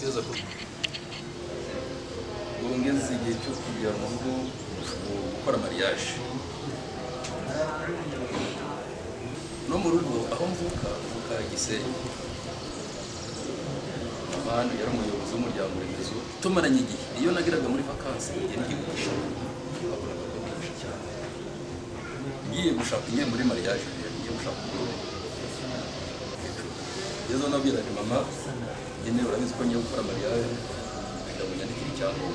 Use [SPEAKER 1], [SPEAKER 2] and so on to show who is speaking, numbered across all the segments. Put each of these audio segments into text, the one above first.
[SPEAKER 1] ntekereza ko ngeze igihe cyo kujya mu rugo gukora mariage no mu rugo aho mvuka Gisenyi. Abantu yari umuyobozi w'umuryango remezo tumaranye igihe iyo nagiraga muri vacances igihe n'igikoresho babonaga ko byinshi cyane ngiye gushaka imwe muri mariage ngiye gushaka yezo nabwiraga mama nyine urabizi ko ngiye gukora mariage ndabona n'ikiri cyangwa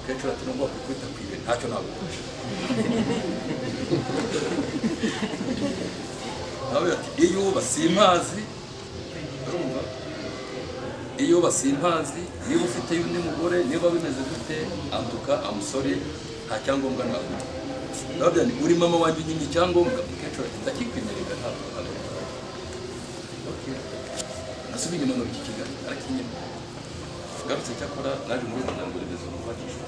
[SPEAKER 1] kenshi ati nubwo kwita kwibe ntacyo nagukora nawe ati iyo basimpazi urumva iyo basimpazi niba ufite undi mugore niba bimeze gute antuka amusore nta cyangombwa ntabwo nabyo ni uri mama wanjye nyinyi cyangombwa kenshi ati ndakikwemerera ntabwo nasubiye inyuma mu Kigali arakinyema garutse cyakora naje muri umuryango remezo mubakishwa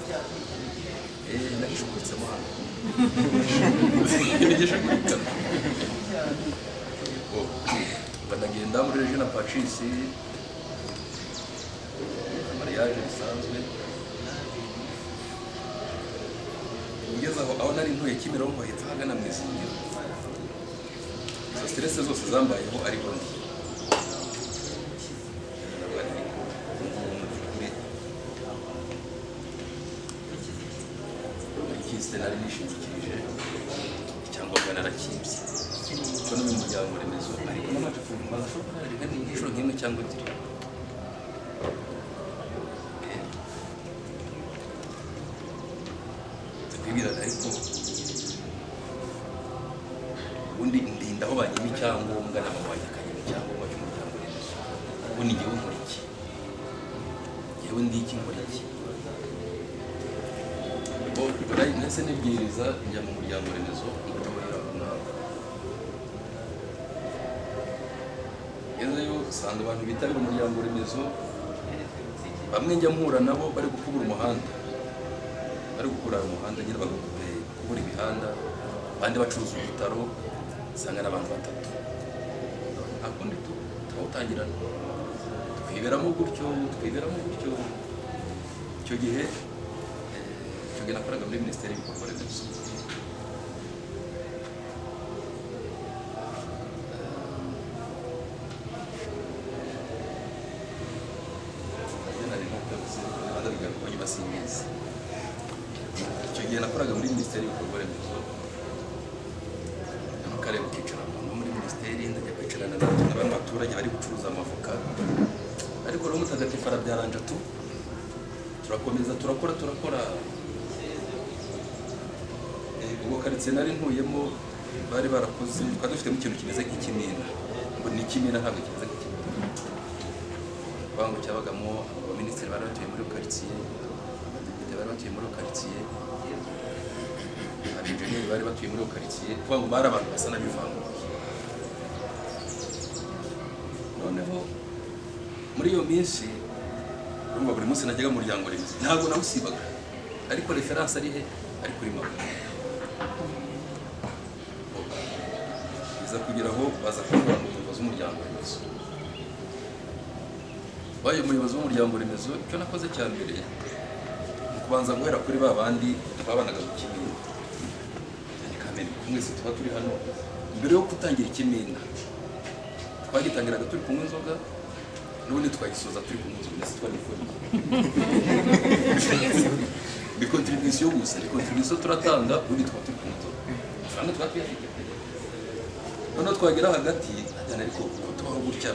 [SPEAKER 1] nagishukutse mo hano nigisha kurika banagenda muri Regina Pacis mariage bisanzwe ugeze aho nari ntuye Kimironko hepfo hagana mu Isingiro izo stress zose zambayeho ariko ndi nari nishingikirije cyangwa narakibye cyo no mu muryango remezo ariko namaje kumva nashoka ari inshuro nk'imwe cyangwa ebyiri twibira ariko ubundi ndinda aho banyima icyangombwa na mama wanjye kanyima icyangombwa cy'umuryango remezo ubundi ngewe nkora iki ngewe ndi iki nkora iki ndetse nibwiriza njya mu muryango remezo gutorera runaka yezeyo usanga abantu bitabira umuryango remezo bamwe njya mpura nabo bari gukubura umuhanda nyine bagakubura imihanda abandi bacuruza ibitaro usanga n'abantu batatu nta kundi turawutangirana twiberamo gutyo icyo gihe nakoraga muri Minisiteri y'Ibikorwa Remezo icyo gihe nakoraga muri Minisiteri y'Ibikorwa Remezo n'akarere kwicarana no muri Minisiteri ndajya kwicarana n'abaturage bari gucuruza amavoka ariko rero mutagatifu arabyaranje turakomeza turakora ubwo karitsiye nari ntuyemo bari barakoze twari dufitemo ikintu kimeze nk'ikimina ngo ni ikimina ntabwo kimeze nk'ikimina bango cyabagamo abaminisitiri bari batuye muri karitsiye abenjeniyeri bari batuye muri karitsiye kuvuga ngo bari abantu basa n'abivanguye noneho muri iyo minsi urumva buri munsi najyaga mu muryango remezo ntabwo nawusibaga ariko referanse ari he ari kuri mama biza kugira aho baza kubona umuyobozi w'umuryango remezo bayo umuyobozi w'umuryango remezo icyo nakoze cya mbere mu kubanza guhera kuri ba bandi twabanaga mu kimina kamere mwese tuba turi hano mbere yo gutangira ikimina twagitangiraga turi kunywa inzoga n'ubundi twagisoza turi kunywa inzoga ndetse twabikora ni contribution gusa ni contribution turatanga ubundi twaba turi kunywa inzoga amafaranga twaba tuyafite noneho twagera hagati ajyana ariko tubaho gutya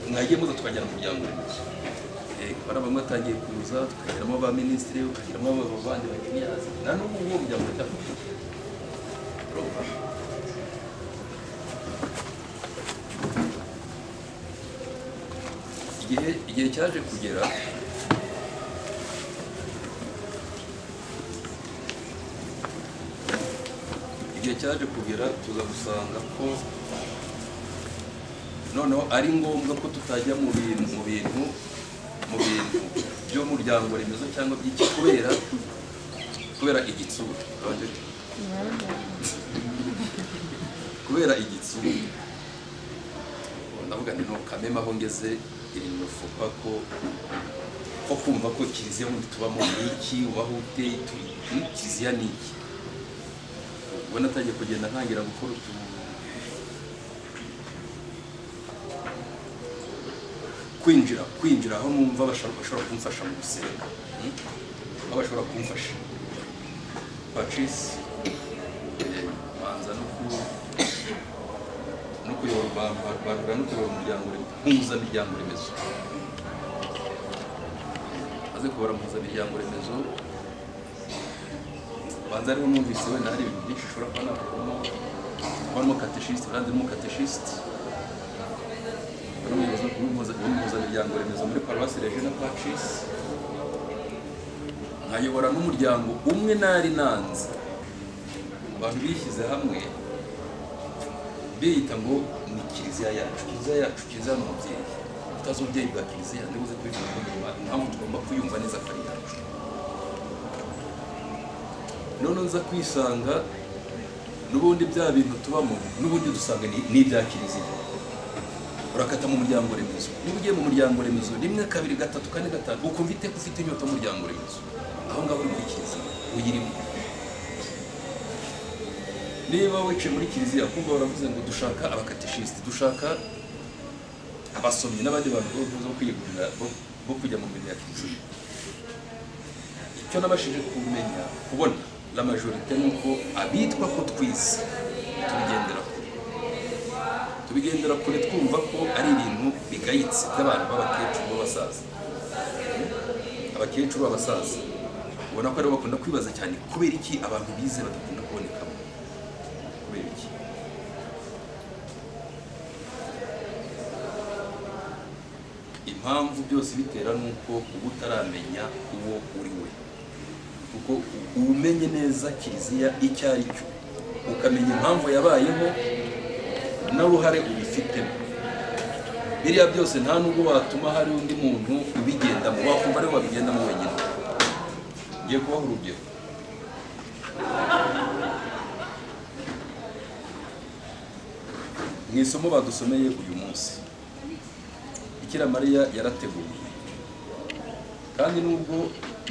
[SPEAKER 1] mwagiye muza tukajyana mu muryango remezo bari bamwe atangiye kuza tukageramo ba minisitiri tukageramo abandi bakiriyazi na n'ubu uwo muryango uracyafite igihe cyaje kugera tuza gusanga ko noneho ari ngombwa ko tutajya mu bintu by'umuryango remezo cyangwa by'iki kubera igitsura ndavuga ni no kamema aho ngeze iri mu fupa ko ko kumva ko kiliziya muri tubamo n'iki ubaho ute kiliziya n'iki ubwo natangiye kugenda ntangira gukora kwinjira aho numva bashobora kumfasha mu gusenga aho bashobora kumfasha Patrice banza no kuyobora umuryango mpuzamuryango remezo aze kubara mpuzamuryango remezo banza ariho numvise wenda hari ibintu byinshi ushobora kuba nakoramo catechiste kandi mu catechiste mpuzamuryango remezo muri Paruwasi Regina Pacis nkayobora n'umuryango umwe nari nanze abantu bishyize hamwe biyita ngo ni kiliziya yacu kiliziya ni umubyeyi utazi ububyeyi bwa kiliziya ndibuze kubivuga ko impamvu tugomba kuyumva neza ko ari yacu none nza kwisanga n'ubundi bya bintu tubamo n'ubundi dusanga ni ibya kiliziya urakata mu muryango remezo niba ugiye mu muryango remezo rimwe kabiri gatatu kane gatanu ukumva ufite inyota mu muryango remezo aho ngaho uri muri kiliziya uyirimo niba wicaye muri kiliziya kumva baravuze ngo dushaka abakatechiste dushaka abasomyi n'abandi bantu bo kwiyegurira bo kujya mu mirimo ya kiliziya icyo nabashije kubona la majorité nuko abitwa ko twize tubigendera kure twumva ko ari ibintu bigayitse by'abantu b'abakecuru b'abasaza abakecuru b'abasaza ubona ko aribo bakunda kwibaza cyane kubera iki abantu bize badakunda kubonekamo kubera iki impamvu byose bitera nuko uba utaramenya uwo uri we kuko umenye neza kiliziya icyo ari cyo ukamenya impamvu yabayeho n'uruhare ubifitemo biriya byose nta nubwo watuma hari undi muntu ubigendamo wakumva ariwe wabigendamo wenyine ngiye kubaha urugero mu isomo badusomeye uyu munsi Bikira Mariya yarateguwe kandi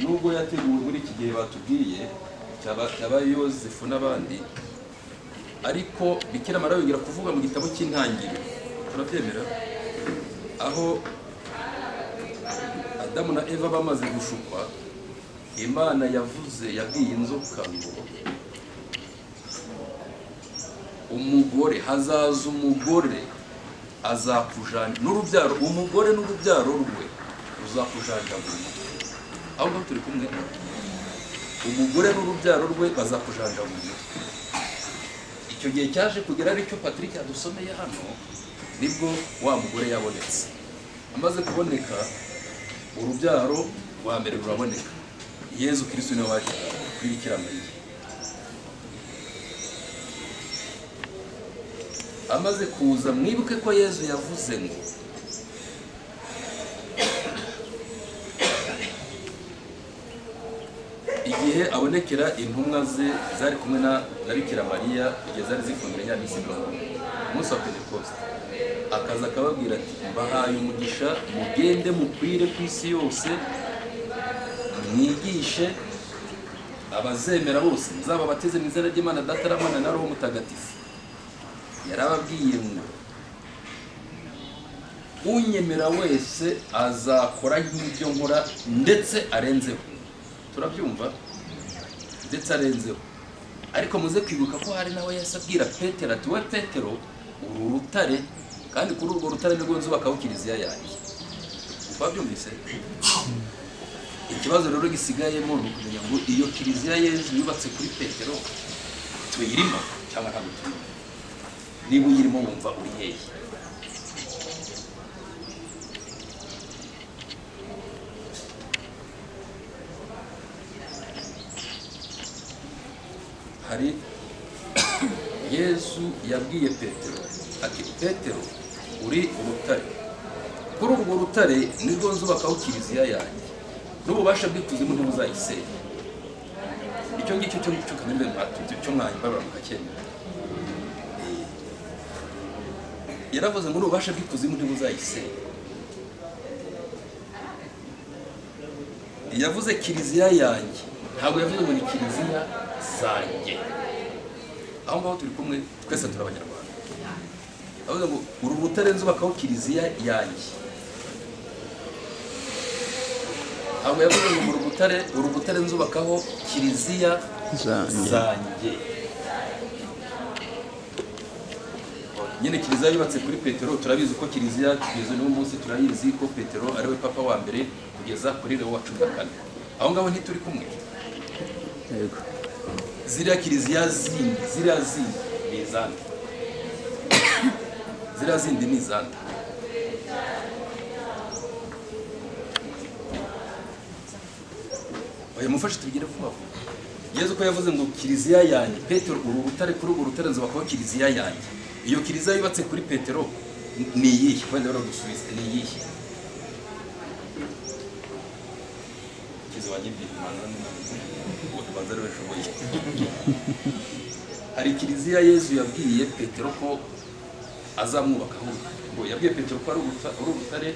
[SPEAKER 1] nubwo yateguwe muri iki gihe batubwiye cyaba Yosefu n'abandi ariko Bikira Mariya yongera kuvuga mu gitabo cy'intangiriro turabyemera aho Adamu na Eva bamaze gushukwa Imana yabwiye inzoka ngo umugore hazaza umugore azakujanja n'urubyaro umugore n'urubyaro rwe ruzakujanja burundu aho ngaho turi kumwe umugore n'urubyaro rwe bazakujanja burundu icyo gihe cyaje kugera aricyo Patrick yadusomeye hano nibwo wa mugore yabonetse amaze kuboneka urubyaro rwa mbere ruraboneka Yezu Kristo niwe waje kuri Bikira Mariya amaze kuza mwibuke ko Yezu yavuze ngo igihe abonekera intumwa ze zari kumwe na Bikira Mariya igihe zari zifungura nyamisi umunsi wa Pentekoste akaza akababwira ati mbahaye umugisha mugende mukwire ku isi yose mwigishe abazemera bose muzababateze mu izina ry'Imana Data na Mwana na Roho Mutagatifu yarababwiye ngo unyemera wese azakora nk'ibyo nkora ndetse arenzeho turabyumva ndetse arenzeho ariko muze kwibuka ko hari nawe yasabwira Petero ati we Petero uru rutare kandi kuri urwo rutare nirwo nzubakaho kiliziya yanjye twabyumvise ikibazo rero gisigayemo ni ukumenya ngo iyo kiliziya Yezu yubatse kuri Petero tuyirimo cyangwa ntabwo tuyirimo niba uyirimo wumva uri hehe hari Yesu yabwiye Petero ati Petero uri urutare kuri urwo rutare nirwo nzubakaho kiliziya yanjye n'ububasha bw'ikuzimu ntibuzayisenya icyo ngicyo cyo kamere cyo mwanyibara mukacyemera yaravuze ngo n'ububasha bw'ikuzimu ntibuzayisenya yavuze kiliziya yanjye, ntabwo yavuze ngo ni kiliziya zanjye. Aho ngaho turi kumwe twese turi abanyarwanda. Avuze ngo uru rutare nzubakaho kiliziya yanjye. Ntabwo yavuze ngo uru rutare nzubakaho kiliziya zanjye. Nyine kiliziya yubatse kuri Petero, turabizi ko kiliziya kugeza n'uyu munsi turayizi ko Petero ariwe papa wa mbere kugeza kuri Leo wa 14. Aho ngaho ntituri kumwe.
[SPEAKER 2] Yego.
[SPEAKER 1] Ziriya kiliziya zindi ni izande. Ziriya zindi ni izande. Oya mufashe tubigire vuba vuba. Yezu ko yavuze ngo kiliziya yanjye, Petero uru rutare kuri uru rutare nzubakaho kiliziya yanjye. Iyo kiliziya yubatse kuri Petero ni iyihe? Wenda rero dusubize ni iyihe? Kizo wagibye Imana ubanza rero shoboye. Hari kiliziya Yezu yabwiye Petero ko azamwubakaho, ngo yabwiye Petero ko ari urutare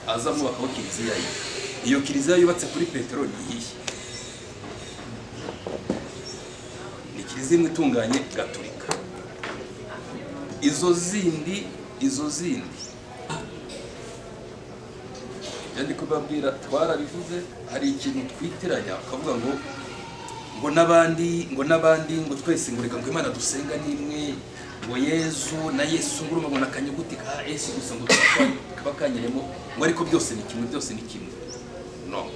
[SPEAKER 1] azamwubakaho kiliziya ye. Iyo kiliziya yubatse kuri Petero ni iyihe? Ni kiliziya imwe itunganye Gatolika. Izo zindi yandi kubabwira twarabivuze, hari ikintu twitiranya akavuga ngo n'abandi ngo twese ngo reka ngo Imana dusenga nimwe, ngo Yezu na Yesu nguruma ngo nakanyuguti ka Yesu gusa ngo kaba kanyeremo, ngo ariko byose ni kimwe, byose ni kimwe. No.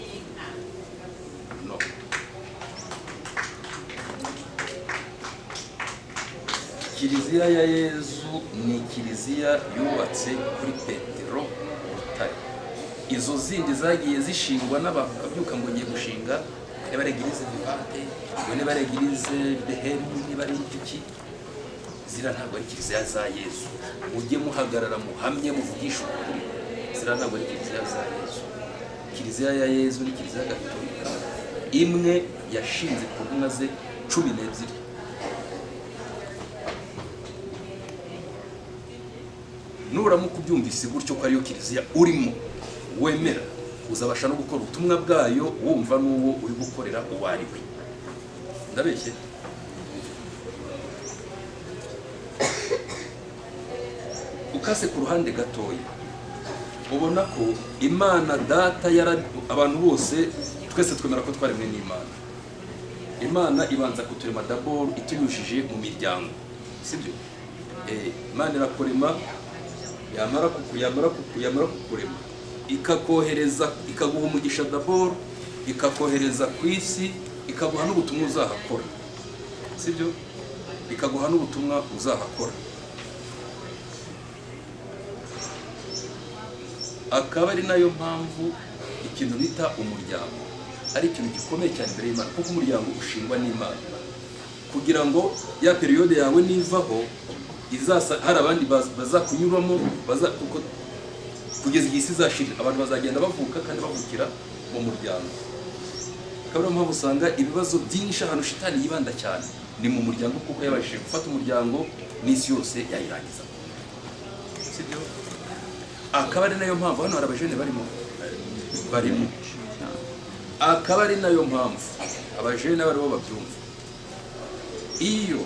[SPEAKER 1] Kiliziya ya Yezu ni kiliziya yubatse kuri Petero urutare. Izo zindi zagiye zishingwa n'abantu kabyuka ngo ngiye gushinga niba regirize vivante, niba regirize deheri, niba ari iki, zira ntabwo ari kiliziya za Yezu. Mujye muhagarara muhamye muvugisha ukuri, zira ntabwo ari kiliziya za Yezu. Kiliziya ya Yezu ni kiliziya Gatolika imwe yashinze ku ntumwa ze 12. Nuramuka ubyumvise gutyo ko ariyo kiliziya urimo wemera, uzabasha no gukora ubutumwa bwayo wumva n'uwo uri gukorera uwo ari we. Ndabeshye? Ukase ku ruhande gatoya ubona ko Imana Data abantu bose twese twemera ko twaremwe n'Imana. Imana ibanza kuturema d'abord itunyujije mu miryango, sibyo? Imana irakurema, yamara kukurema ikakohereza, ikaguha umugisha d'abord, ikakohereza ku isi, ikaguha n'ubutumwa uzahakora, sibyo? Ikaguha n'ubutumwa uzahakora. Akaba ari nayo mpamvu ikintu bita umuryango ari ikintu gikomeye cyane imbere y'Imana, kuko umuryango ushingwa n'Imana kugira ngo ya periode yawe nivaho hari abandi bazakunyuramo, kugeza igihe isi izashira, abantu bazagenda bavuka kandi bavukira mu muryango. Akaba ariyo mpamvu usanga ibibazo byinshi ahantu shitani yibanda cyane ni mu muryango, kuko yabashije gufata umuryango n'isi yose yayirangiza, sibyo? Akaba ari nayo mpamvu hano hari abajene barimo akaba ari nayo mpamvu abajene baribo babyumva. Iyo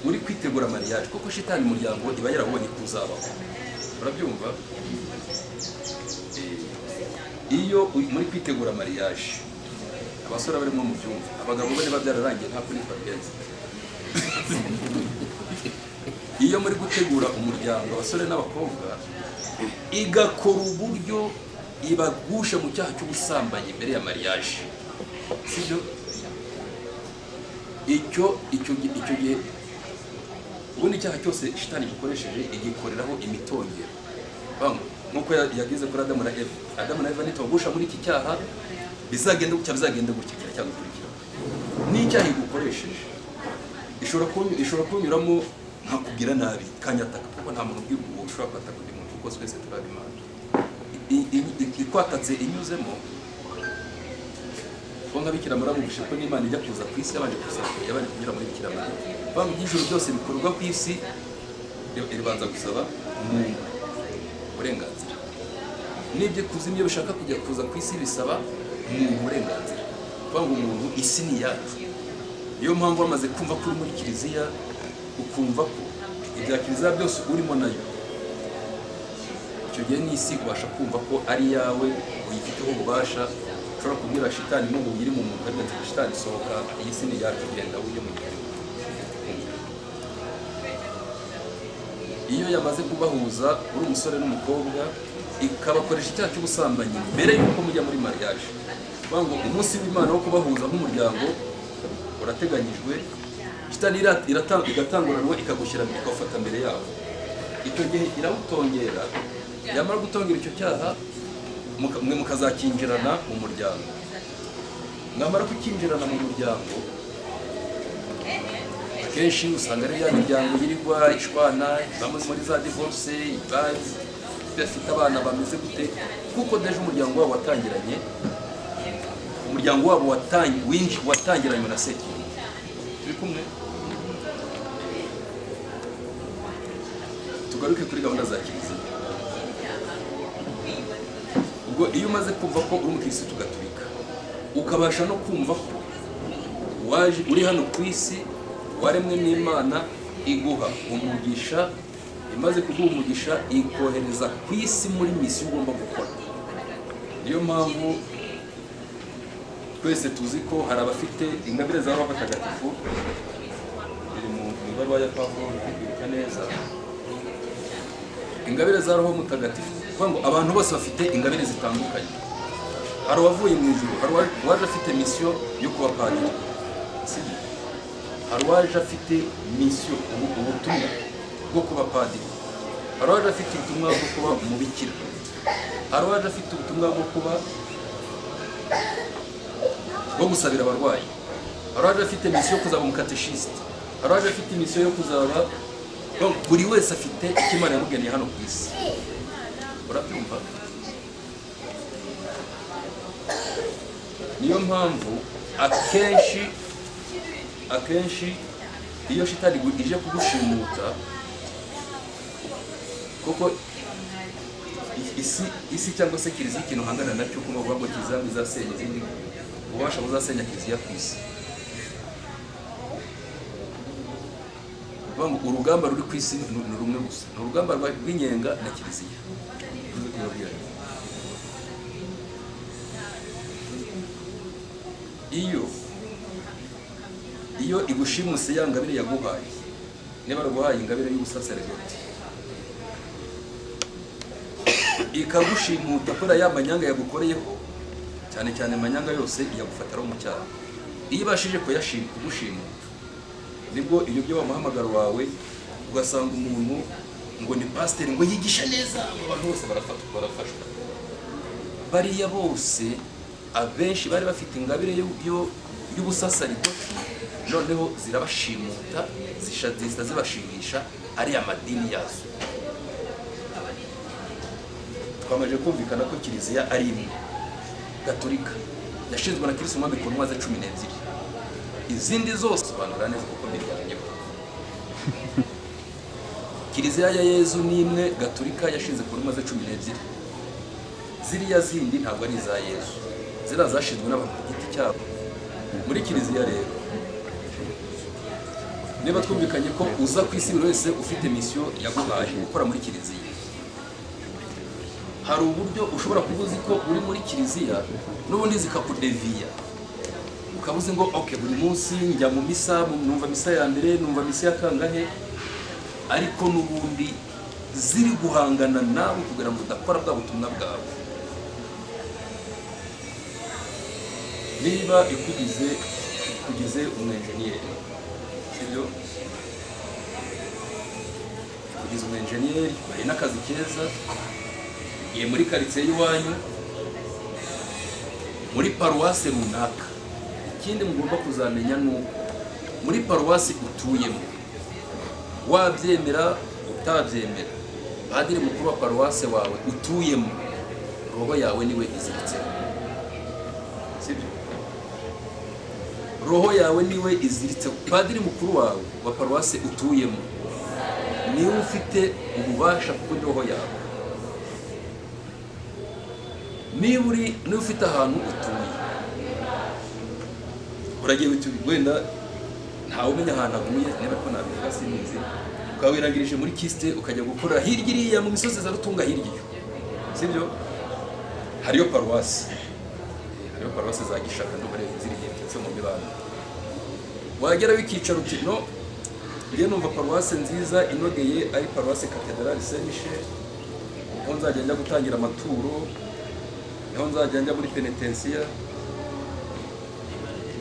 [SPEAKER 1] uri kwitegura mariage, kuko shitani umuryango iba yarabonye kuzabaho, urabyumva? Iyo muri kwitegura mariage, abasore barimo mu byumva, abagabo bane babyararangiye nta kuri bagenzi. Iyo muri gutegura umuryango, abasore n'abakobwa, igakora uburyo ibagusha mu cyaha cy'ubusambanyi mbere ya mariage, sibyo? Icyo gihe ubundi icyaha cyose shitani gikoresheje igikoreraho imitongero. Nkuko yagize kuri Adamu na Eva. Adamu na Eva nitogusha muri iki cyaha bizagenda gutya kiracyagukurikira. N'icyaha igukoresheje ishobora kunyuramo nka kugira nabi kanyataka, kuko nta muntu ubwira uwo ushobora kwataka undi muntu, kuko twese turabi Imana. Ikwatatse inyuzemo ko nka Bikira Mariya mubishe ko n'Imana ijya kuza ku isi yabanje kunyura muri Bikira Mariya. Bamwe by'ijuru byose bikorwa ku isi iribanza gusaba uburenganzira. N'ibyo kuzimye bishaka kujya kuza ku isi bisaba uburenganzira kuvuga ngo umuntu isi ni yacu. Niyo mpamvu bamaze kumva ko uri muri kiliziya, ukumva ko ibya kiliziya byose urimo nayo, icyo gihe n'isi ubasha kumva ko ari yawe, uyifiteho ububasha. Ushobora kubwira shitani n'ubu iri mu muntu ariko ati shitani sohoka, iyi si ni yacu, genda ujye mu gihe. Iyo yamaze kubahuza uri umusore n'umukobwa, ikabakoresha icyaha cy'ubusambanyi mbere y'uko mujya muri mariage, kuvuga ngo umunsi w'Imana wo kubahuza nk'umuryango urateganyijwe, shitani igatanguranwa ikagushyira ikafata mbere yabo. Icyo gihe irawutongera, yamara gutongera icyo cyaha mwe mukazakinjirana mu muryango. Mwamara kukinjirana mu muryango, akenshi usanga ari ya miryango yirirwa ishwana, bamwe muri za divorce, bafite abana bameze gute, kuko deje umuryango wabo watangiranye, umuryango wabo watangiranye na Sekibi. Turi kumwe? Tugaruke kuri gahunda za kiliziya. Ubwo iyo umaze kumva ko uri umukirisitu gatolika, ukabasha no kumva ko waje uri hano ku isi, waremwe n'Imana, iguha umugisha, imaze kuguha umugisha ikohereza ku isi muri misiyo ugomba gukora. Niyo mpamvu twese tuzi ko hari abafite ingabire za Roho Mutagatifu, biri mu ibaruwa ya Pawulo ikwibuka neza. Ingabire za Roho Mutagatifu kuvuga ngo abantu bose bafite ingabire zitandukanye. Hari uwavuye mu ijuru, hari uwaje afite misiyo yo kuba padiri, hari uwaje afite misiyo ubutumwa bwo kuba padiri, hari uwaje afite ubutumwa bwo kuba umubikira, hari uwaje afite ubutumwa bwo kuba bwo gusabira abarwayi, hari uwaje afite misiyo yo kuzaba umukateshisite, hari uwaje afite misiyo yo kuzaba. Buri wese afite icyo Imana yamugeneye hano ku isi. Urabyumva? Niyo mpamvu akenshi iyo shitani ije kugushimuta, kuko isi cyangwa se kiliziya ikintu uhangana nacyo, kuma uvuga ngo kiliziya izasenya izindi, ubasha buzasenya kiliziya ku isi. Urugamba ruri ku isi ni rumwe gusa, ni urugamba rw'inyenga na kiliziya. Iyo igushimuse ya ngabire yaguhaye, niba araguhaye ingabire y'ubusaseredoti, ikagushimuta kubera ya manyanga yagukoreyeho, cyane cyane amanyanga yose yagufatiraho mu cyaha. Iyo ibashije kugushimuta, nibwo iyo byo wamuhamagaro wawe ugasanga umuntu ngo ni pasiteri ngo yigisha neza, abantu bose barafashwa. Bariya bose abenshi bari bafite ingabire y'ubusaseredoti, noneho zirabashimuta, zihita zibashimisha ariya madini yazo. Twamaze kumvikana ko kiliziya ari imwe gatolika, yashinzwe na Kristo Umwami ku ntumwa ze 12. Izindi zose sobanura neza kuko mbirwanyeho. Kiliziya ya Yezu ni imwe gatolika, yashinze ku ntumwa ze 12. Ziriya zindi ntabwo ari iza Yezu, ziriya zashinzwe n'abantu ku giti cyabo. Muri kiliziya rero, niba twumvikanye ko uza ku isi buri wese ufite misiyo yaguhaye gukora muri kiliziya, hari uburyo ushobora kuba uzi ko uri muri kiliziya n'ubundi zikakudeviya, ukaba uzi ngo buri munsi njya mu misa, numva misa ya mbere, numva misa ya kangahe, ariko n'ubundi ziri guhangana nawe kugira ngo udakora bwa butumwa bwawe. Niba ikugize umwenjeniyeri, sibyo? Ikugize umwenjeniyeri, bari n'akazi keza, igiye muri karitsiye y'iwanyu, muri paruwase runaka. Ikindi mugomba kuzamenya ni uko muri paruwasi utuyemo, wabyemera utabyemera, padiri mukuru wa paruwase wawe utuyemo, roho yawe niwe iziritseho, sibyo? Roho yawe niwe iziritseho. Padiri mukuru wawe wa paruwase utuyemo niwe ufite ububasha kuri roho yawe. Niba ufite ahantu utuye, uragiye wenda ntawe umenya ahantu aguye niba ko nabivuga sinzi, ukaba wirangirije muri kiste ukajya gukorera hirya iriya mu misozi za Rutunga hirya iyo, sibyo? Hariyo paruwasi za Gishaka n'uburezi ziri ndetse mu mibano, wagera wikicaro uti no njye numva paruwasi nziza inogeye ari paruwasi Cathedrale Saint Michel, niho nzajya njya gutangira amaturo, niho nzajya njya muri penitensiya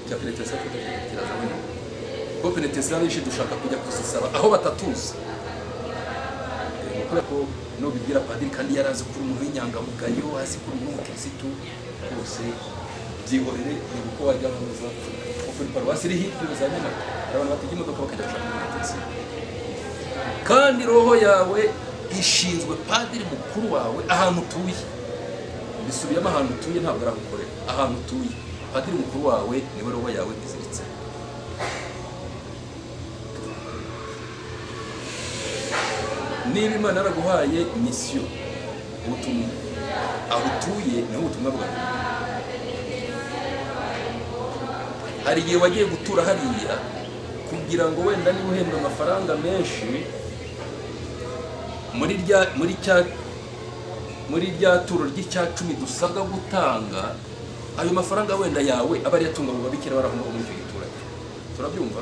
[SPEAKER 1] cya penitensiya kirazabona ko penitensiya nyinshi dushaka kujya kuzisaba aho batatuzi, kubera ko no bibwira padiri kandi yarazi kuri umuntu w'inyangamugayo, azi kuri umuntu w'umukirisitu rwose byihorere ni uko wajya kuza kuri paruwasi iri hirya za Nyamata, abantu batega imodoka bakajya gushaka penitensiya, kandi roho yawe ishinzwe padiri mukuru wawe ahantu utuye. Bisubiyemo ahantu utuye ntabwo aragukorera, ahantu utuye padiri mukuru wawe niwe roho yawe iziritse. Niba Imana yaraguhaye misiyo, ubutumwa, aho utuye niho ubutumwa bwawe. Hari igihe wagiye gutura hariya kugira ngo wenda niba uhembwa amafaranga menshi muri rya turo ry'Icyacumi dusabwa gutanga, ayo mafaranga wenda yawe aba ari yatunga mu babikira barahunga muri icyo giturage. Turabyumva?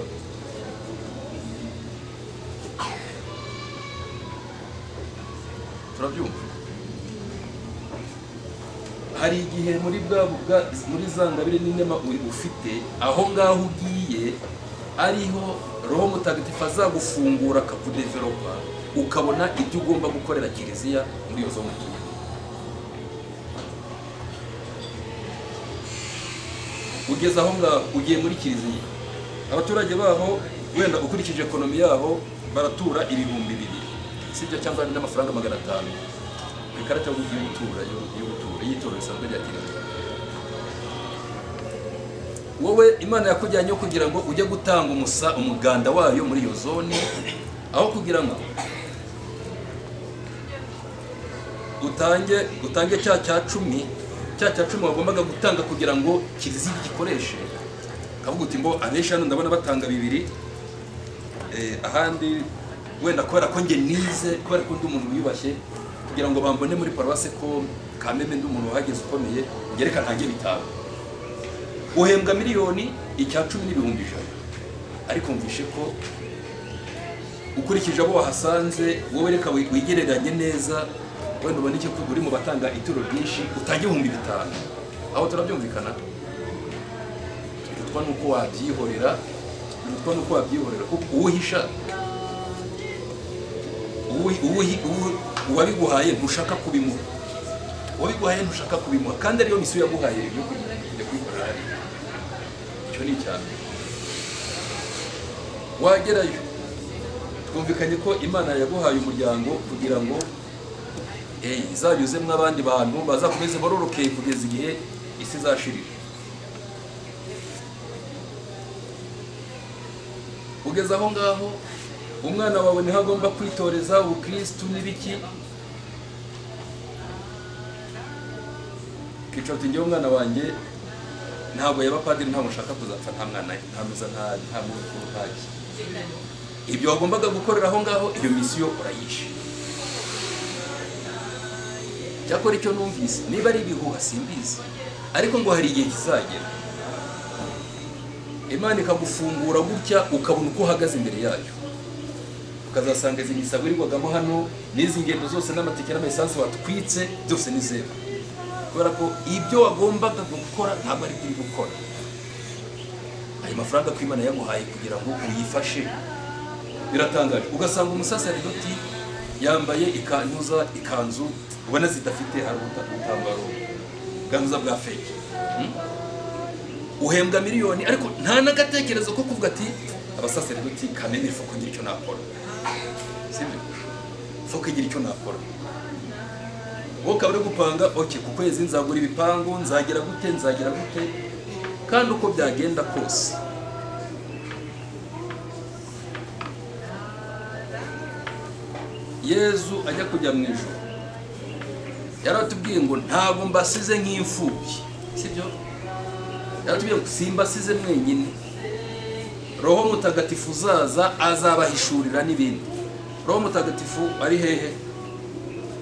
[SPEAKER 1] Hari igihe muri za ngabire n'inema ufite aho ngaho ugiye ariho Roho Mutagatifu azagufungura akakudevelopa ukabona ibyo ugomba gukorera kiliziya muri iyo zone utuye. Ugeze aho ngaho ugiye muri kiliziya, abaturage baho wenda ukurikije ekonomi yaho baratura 2,000, sibyo? Cyangwa n'amafaranga 500 ku ikarita y'ugutura y'itoro risanzwe rya kiliziya. Wowe Imana yakujyanyeho kugira ngo ujye gutanga umuganda wayo muri iyo zone, aho kugira ngo utange cya cumi wagombaga gutanga kugira ngo kiliziya gikoreshe. Kavuga uti mbo abenshi hano ndabona batanga 2, ahandi wenda kubera ko nge nize, kubera ko ndi umuntu wiyubashye, kugira ngo bambone muri paruwase ko Kameme ndi umuntu wahageze ukomeye, ngereka ntange 5. Uhembwa miliyoni, Icyacumi n'ibihumbi 100, ariko mvishe ko ukurikije abo wahasanze wowe reka wigereranye neza, wenda ubone icyo uri mu batanga ituro ryinshi utange 5,000. Aho turabyumvikana? Birutwa nuko wabyihorera, kuko uwuhisha uwabiguhaye ntushaka kubimuha, kandi ariyo misiyo yaguhaye yo kujya kwikorera. Icyo ni icyane. Wagerayo twumvikanye ko Imana yaguhaye umuryango kugira ngo izanyuzemo abandi bantu bazakomeze bororokeye kugeza igihe isi izashirira. Ugeze aho ngaho umwana wawe niho agomba kwitoreza ubukristu n'ibiki. Kicara uti ngewe umwana wanjye ntabwo yaba padiri, ntabwo nshaka kuzapfa nta mwana, nta mukuru ntaki. Ibyo wagombaga gukorera aho ngaho, iyo misiyo urayishe. Cyakora icyo numvise, niba ari ibihuha simbizi, ariko ngo hari igihe kizagera Imana ikagufungura gutya ukabona uko uhagaze imbere yayo, ukazasanga izi misa wirirwagamo hano n'izi ngendo zose n'amatike n'amaesansi watwitse byose ni zero, kubera ko ibyo wagombaga gukora ntabwo ari biri gukora. Ayo mafaranga ko Imana yaguhaye kugira ngo uyifashe biratangaje. Ugasanga umusaseridoti yambaye ikanzu ubona zidafite ubutambaro bwanduza bwa fake, uhembwa miliyoni, ariko nta n'agatekerezo ko kuvuga ati abasaseridoti Kameme fo kugira icyo nakora, sibyo? Fo kugira icyo nakora. Wowe ukaba uri gupanga ku kwezi nzagura ibipangu, nzagira gute, kandi uko byagenda kose Yezu ajya kujya mu ijuru yaratubwiye ngo ntabwo mbasize nk'imfubyi, sibyo? yaratubwiye ngo simbasize mwenyine, Roho Mutagatifu uzaza azabahishurira n'ibindi. Roho Mutagatifu ari hehe?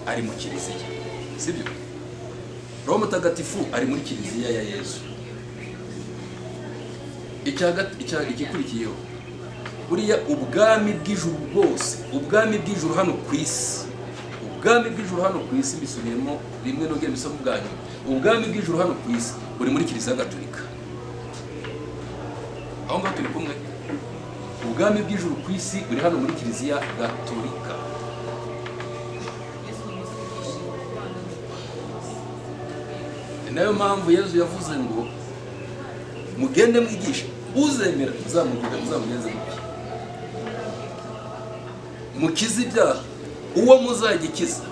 [SPEAKER 1] Ari mu kiliziya, sibyo? Roho Mutagatifu ari muri kiliziya ya Yesu. Igikurikiyeho buriya ubwami bw'ijuru bwose, ubwami bw'ijuru hano ku isi, ubwami bw'ijuru hano ku isi, mbisubiyemo rimwe n'ubwo misomo bwanyu, ubwami bw'ijuru hano ku isi buri muri kiliziya gatolika. Aho ngaho turi kumwe. Ubwami bw'ijuru ku isi buri hano muri kiliziya gatolika. Nayo mpamvu Yesu yavuze ngo mugende mwigisha, uzemera muzamugenze muki, mukize ibyaha, uwo muzagikiza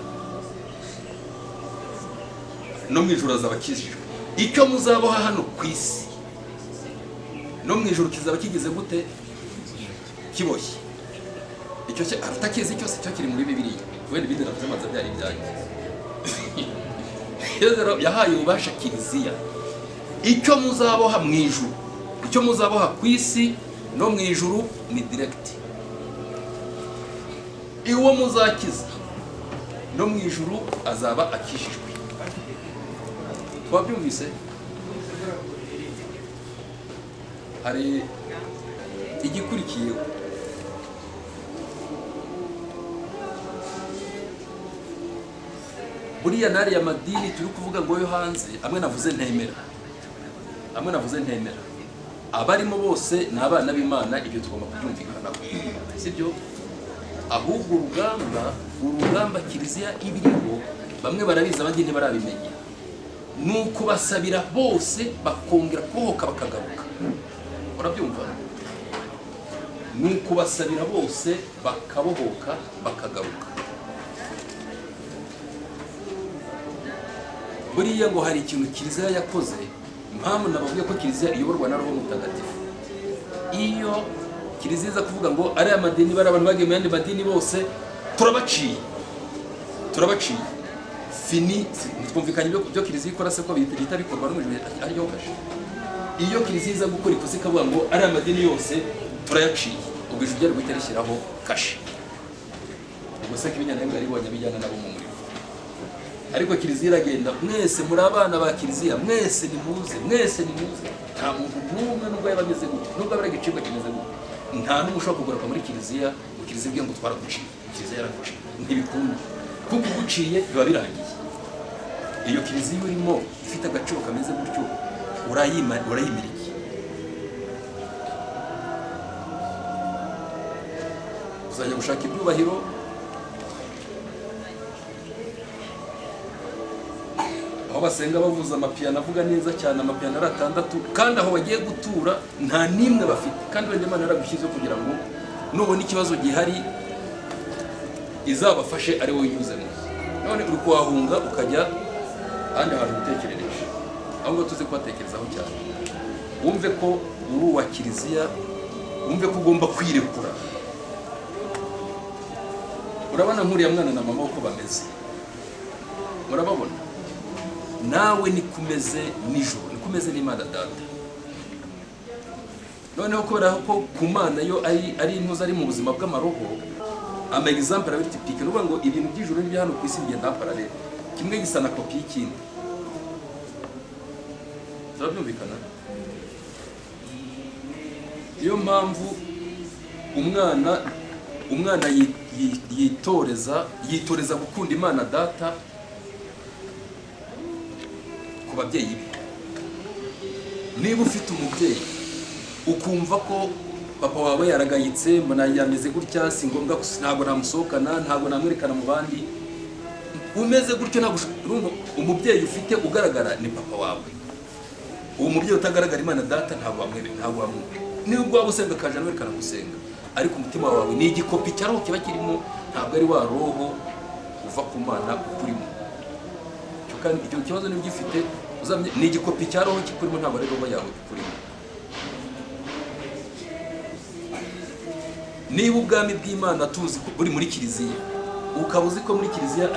[SPEAKER 1] no mu ijuru azaba akijijwe. Icyo muzaboha hano ku isi no mu ijuru kizaba kigize gute? Kiboshye. Icyo cyo arutakizi cyose cyo kiri muri Bibiliya, wenda ibindi navuze byari ibyanjye. Yesu yahaye ububasha kiliziya, icyo muzaboha mu ijuru, icyo muzaboha ku isi no mu ijuru ni direct. Iwo muzakiza no mu ijuru azaba akishijwe. Twabyumvise? Hari igikurikiyeho. Buriya nari ya madini turi kuvuga ngo yo hanze, amwe navuze ntemera, amwe navuze ntemera, abarimo bose ni abana b'Imana, ibyo tugomba kubyumvikanaho, sibyo? Ahubwo urugamba kiliziya ibiriho, bamwe barabizi abandi ntibarabimenya, nuko basabira bose bakongera kubohoka bakagaruka. Urabyumva? Nuko basabira bose bakabohoka bakagaruka. Buriya ngo hari ikintu kiliziya yakoze, impamvu nabavuye ko kiliziya iyoborwa na Roho Mutagatifu. Iyo kiliziya iza kuvuga ngo ari amadini bari abantu bagiye mu yandi madini bose turabaciye fini, twumvikanye byo kiliziya ikora se ko bita bikorwa no mu ijuru ariyo kashe. Iyo kiliziya iza gukora ikosa ikavuga ngo ari amadini yose turayaciye, ubwo ijuru ryari guhita rishyiraho kashe. Ubwo se k'ibinyantenge ari bonyine bijyana nabo mu murimo. Ariko kiliziya iragenda, mwese muri abana ba kiliziya, mwese nimuze, nta muntu n'umwe nubwo yaba ameze gutya, nubwo abari igicibwa kimeze gutya, nta n'umwe ushobora kugaruka muri kiliziya, kiliziya ivuga ngo twaraguciye, kiliziya yaraguciye, ntibikunda, kuko uguciye biba birangiye. Iyo kiliziya urimo ifite agaciro kameze gutyo, urayimiriki. Uzajya gushaka ibyubahiro, aho basenga bavuza amapiyano avuga neza cyane, amapiyano ari 6, kandi aho bagiye gutura nta nimwe bafite, kandi wenda Imana yaragushyizeho kugira ngo nubona ikibazo gihari izabafashe ari wowe unyuzemo. None uri kuhahunga ukajya ahandi hantu gutekerereje, ahubwo tuze kubatekerezaho cyane, wumve ko uri uwa kiliziya, wumve ko ugomba kwirekura. Urabona nk'uriya mwana na mama uko bameze, murababona? Nawe nikumeze nijoro, nikumeze n'Imana Data. Noneho kubera ko ku Mana yo ari intuza ari mu buzima bw'amaroho, ama example ari typique, nuvuga ngo ibintu by'ijuru n'ibya hano ku isi bigenda parallel, kimwe gisa na copy y'ikindi. Turabyumvikana? Iyo mpamvu umwana yitoreza gukunda Imana Data ku babyeyi be. Niba ufite umubyeyi ukumva ko papa wawe yaragayitse, mbona yameze gutya, si ngombwa, ntabwo namusohokana, ntabwo namwerekana mu bandi, umeze gutyo, ntabwo umubyeyi ufite ugaragara ni papa wawe. Uwo mubyeyi utagaragara Imana Data ntabwo wamwebe, ntabwo wamwebe. Nubwo waba usenga kaje anwerekana gusenga, ariko umutima wawe ni igikopi cya roho kiba kirimo, ntabwo ari wa roho uva ku Mana ukurimo. Kandi icyo kibazo niba ugifite, ni igikopi cya roho kikurimo, ntabwo ari roho yawe ikurimo. Niba ubwami bw'Imana tuzi ko uri muri kiliziya, ukaba uzi ko muri kiliziya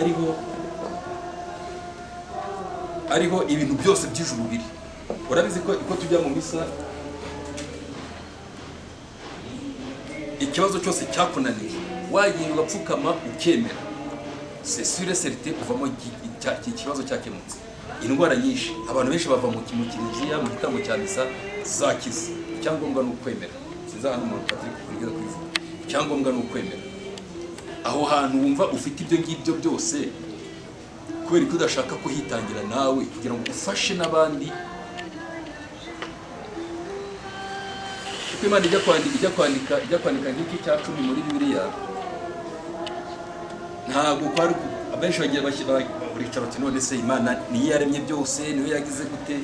[SPEAKER 1] ariho ibintu byose by'ijuru biri, urabizi ko tujya mu misa ikibazo cyose cyakunaniye wagiye ugapfukama ukemera c'est sûr et certain uvamo ikibazo cyakemutse. Indwara nyinshi abantu benshi bava mu kiliziya mu gitambo cya misa zakize. Icyangombwa ni ukwemera. Sinza hano umuntu Patrick kunigeza kwivuga. Icyangombwa ni ukwemera. Aho hantu wumva ufite ibyo ngibyo byose kubera ko udashaka kuhitangira nawe kugira ngo ufashe n'abandi. Kuko Imana ijya kwandika nk'iki cya 10 muri Bibiliya ntabwo kwari abenshi bagiye buricara ati none se Imana niyo yaremye byose niyo yagize gute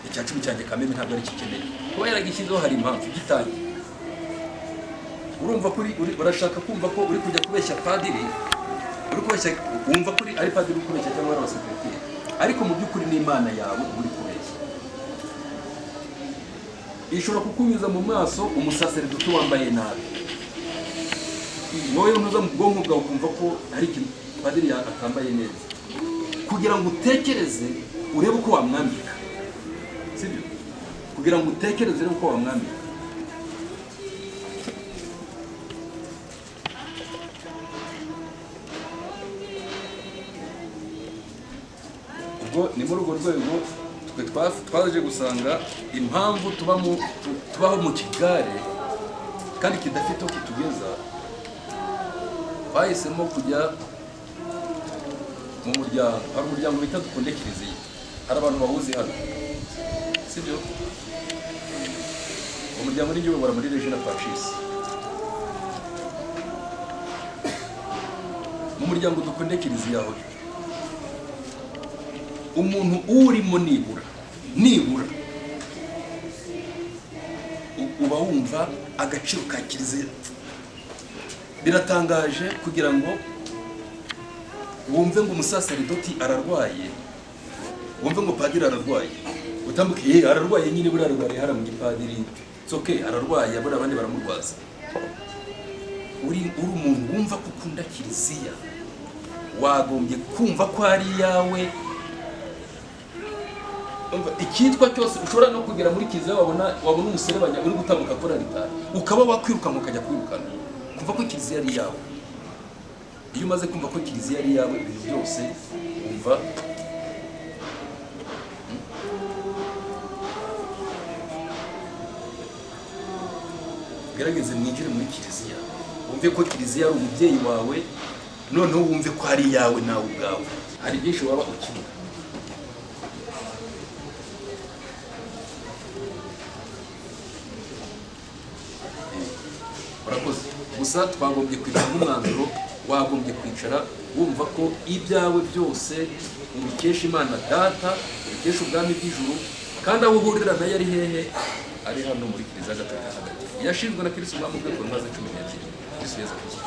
[SPEAKER 1] icya 10 cyanjye kameme ntabwo ari kikeneye kuba yaragishyizeho hari impamvu gitangiye. Urumva kuri urashaka kumva ko uri kujya kubeshya padiri uri kubeshya wumva kuri ari padiri uri kubeshya cyangwa abasekreteri ariko mu by'ukuri ni Imana yawe uri kubeshya. Ishobora kukunyuza mu maso umusaseridoti wambaye nabi wowe unuza mu bwonko bwawe ukumva ko hari ikintu padiri akambaye neza kugira ngo utekereze urebe uko wamwambika, sibyo? Kugira ngo utekereze urebe uko wamwambika. Ubwo ni muri urwo rwego twaje gusanga impamvu tubaho mu kigare kandi kidafite aho kitugeza. Bahisemo kujya mu muryango, hari umuryango bita Dukunde Kiliziya, hari abantu bawuzi hano, sibyo? Umuryango ni uyobora muri Regina Pacis. Mu muryango Dukunde Kiliziya aho umuntu urimo nibura uba wumva agaciro ka Kiliziya. Biratangaje kugira ngo wumve ngo umusaseridoti ararwaye, wumve ngo padiri ararwaye, utambuke ararwaye nyine buri ararwaye hara mu gipadiri, it's okay, ararwaye abura abandi baramurwaza. Uri umuntu wumva ko ukunda Kiliziya wagombye kumva ko ari yawe. Icyitwa cyose ushobora no kugera muri Kiliziya wabona umuserebanya uri gutambuka kora ritari ukaba wakwiruka mukajya kwirukana kumva ko Kiliziya ari yawe. Iyo umaze kumva ko Kiliziya ari yawe ibintu byose umva gerageze mwinjire muri Kiliziya wumve ko Kiliziya ari umubyeyi wawe noneho wumve ko ari yawe nawe ubwawe. Hari byinshi waba ukimura. Gusa twagombye kwicara n'umwanzuro wagombye kwicara wumva ko ibyawe byose ubikesha Imana Data, ubikesha ubwami bw'ijuru, kandi aho uhurira nayo ari hehe? Ari hano muri Kiliziya Gatolika hagati. Yashinzwe na Kristo Umwami ubwe ku ntwaza 12. Kristo Yesu Kristo.